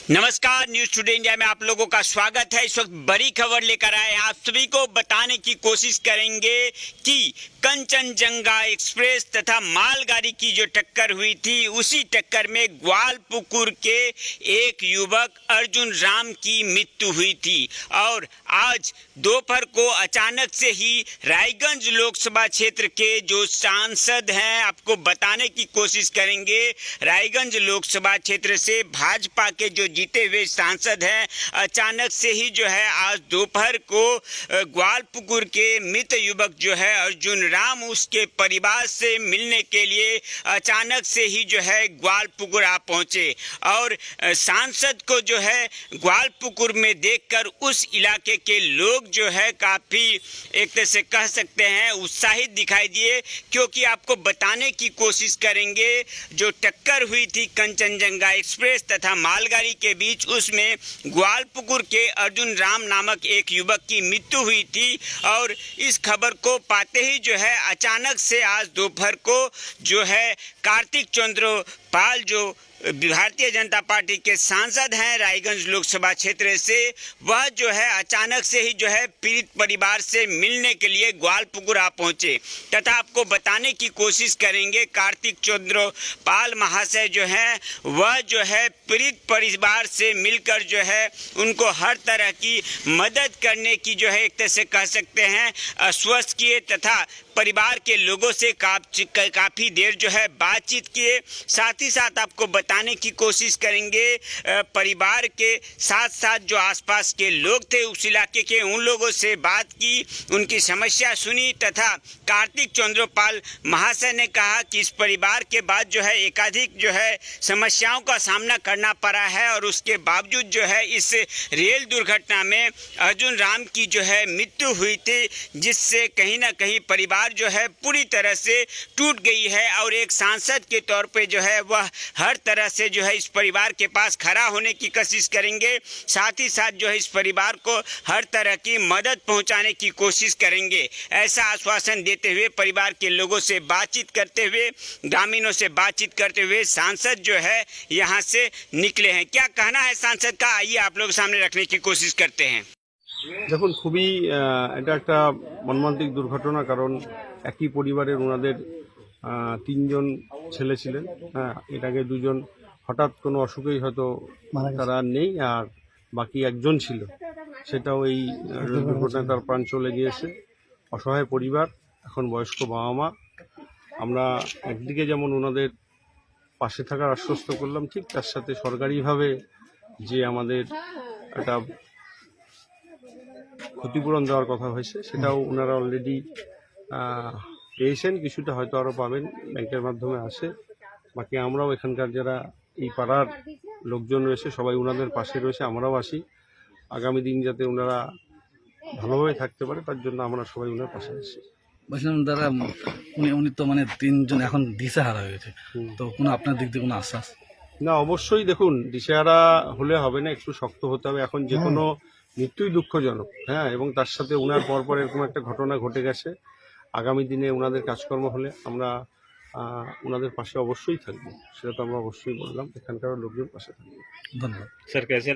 नमस्कार, news today India में आप लोगों का स्वागत है। इस वक्त बड़ी खबर लेकर आए हैं। आप सभी को बताने की कोशिश करेंगे कि कंचनजंगा एक्सप्रेस तथा मालगाड़ी की जो टक्कर हुई थी, उसी टक्कर में ग्वालपुकुर के एक युवक अर्जुन राम की मृत्यु हुई थी। और आज दोपहर को अचानक से ही रायगंज लोकसभा क्षेत्र के जो सांसद हैं, आपको बताने की कोशिश करेंगे। रायगंज लोकसभा क्षेत्र से भाजपा के जो जीते हुए सांसद हैं, अचानक से ही जो है आज दोपहर को ग्वालपुकुर के मृत युवक जो है अर्जुन राम, उसके परिवार से मिलने के लिए अचानक से ही जो है ग्वालपुकुर आ पहुंचे। और सांसद को जो है ग्वालपुकुर में देखकर उस इलाके के लोग जो है काफ़ी एक तरह से कह सकते हैं उत्साहित दिखाई दिए, क्योंकि आपको बताने की कोशिश करेंगे जो टक्कर हुई थी कंचनजंगा एक्सप्रेस तथा मालगाड़ी के बीच, उसमें ग्वालपुकुर के अर्जुन राम नामक एक युवक की मृत्यु हुई थी। और इस खबर को पाते ही जो है अचानक से आज दोपहर को जो है कार्तिक चंद्र पाल, जो भारतीय जनता पार्टी के सांसद हैं रायगंज लोकसभा क्षेत्र से, वह जो है अचानक से ही जो है पीड़ित परिवार से मिलने के लिए ग्वालपुकुर आ पहुंचे। तथा आपको बताने की कोशिश करेंगे कार्तिक चंद्र पाल महाशय जो हैं, वह जो है पीड़ित परिवार से मिलकर जो है उनको हर तरह की मदद करने की जो है एक तरह से कह सकते हैं आश्वस्त किए, तथा परिवार के लोगों से काफ़ी देर जो है बातचीत किए। साथ ही साथ आपको बताने की कोशिश करेंगे परिवार के साथ साथ जो आसपास के लोग थे उस इलाके के, उन लोगों से बात की, उनकी समस्या सुनी। तथा कार्तिक चंद्रपाल महाशय ने कहा कि इस परिवार के बाद जो है एकाधिक जो है समस्याओं का सामना करना पड़ा है, और उसके बावजूद जो है इस रेल दुर्घटना में अर्जुन राम की जो है मृत्यु हुई थी, जिससे कहीं ना कहीं परिवार जो है पूरी तरह से टूट गई है। और एक सांसद के तौर पे जो है वह हर तरह से जो है इस परिवार के पास खड़ा होने की कोशिश करेंगे। साथ ही साथ जो है इस परिवार को हर तरह की मदद पहुंचाने की कोशिश करेंगे, ऐसा आश्वासन देते हुए परिवार के लोगों से बातचीत करते हुए, ग्रामीणों से बातचीत करते हुए सांसद जो है यहाँ से निकले हैं। क्या कहना है सांसद का, आइए आप लोग सामने रखने की कोशिश करते हैं। দেখুন, খুবই এটা একটা মর্মান্তিক দুর্ঘটনা। কারণ একই পরিবারের ওনাদের তিনজন ছেলে ছিলেন। হ্যাঁ, এর আগে দুজন হঠাৎ কোনো অসুখেই হয়তো তারা নেই, আর বাকি একজন ছিল, সেটাও এই দুর্ঘটনায় তার প্রাণ চলে গিয়েছে। অসহায় পরিবার, এখন বয়স্ক বাবা মা। আমরা একদিকে যেমন ওনাদের পাশে থাকার আশ্বস্ত করলাম, ঠিক তার সাথে সরকারিভাবে যে আমাদের একটা ক্ষতিপূরণ দেওয়ার কথা হয়েছে সেটাও ওনারা অলরেডি পেয়েছেন, কিছুটা হয়তো আরও পাবেন, ব্যাংকের মাধ্যমে আসে। বাকি আমরাও এখানকার যারা এই পাড়ার লোকজন রয়েছে সবাই ওনাদের পাশে রয়েছে, আমরাও আসি। আগামী দিন যাতে ওনারা ভালোভাবে থাকতে পারে তার জন্য আমরা সবাই ওনার পাশে আছি। বলছিলাম দাদা, উনি তো মানে তিনজন এখন দিশাহারা হয়ে গেছে, তো কোনো আপনার দিক দিয়ে কোনো আশ্বাস? না, অবশ্যই দেখুন, দিশেহারা হলে হবে না, একটু শক্ত হতে হবে। এখন যে কোনো মৃত্যুই দুঃখজনক, হ্যাঁ, এবং তার সাথে ওনার পরপর এরকম একটা ঘটনা ঘটে গেছে। আগামী দিনে ওনাদের কাজকর্ম হলে আমরা ওনাদের পাশে অবশ্যই থাকবো, সেটা তো আমরা অবশ্যই বললাম, এখানকার লোকজন পাশে থাকবো। ধন্যবাদ सर कैसे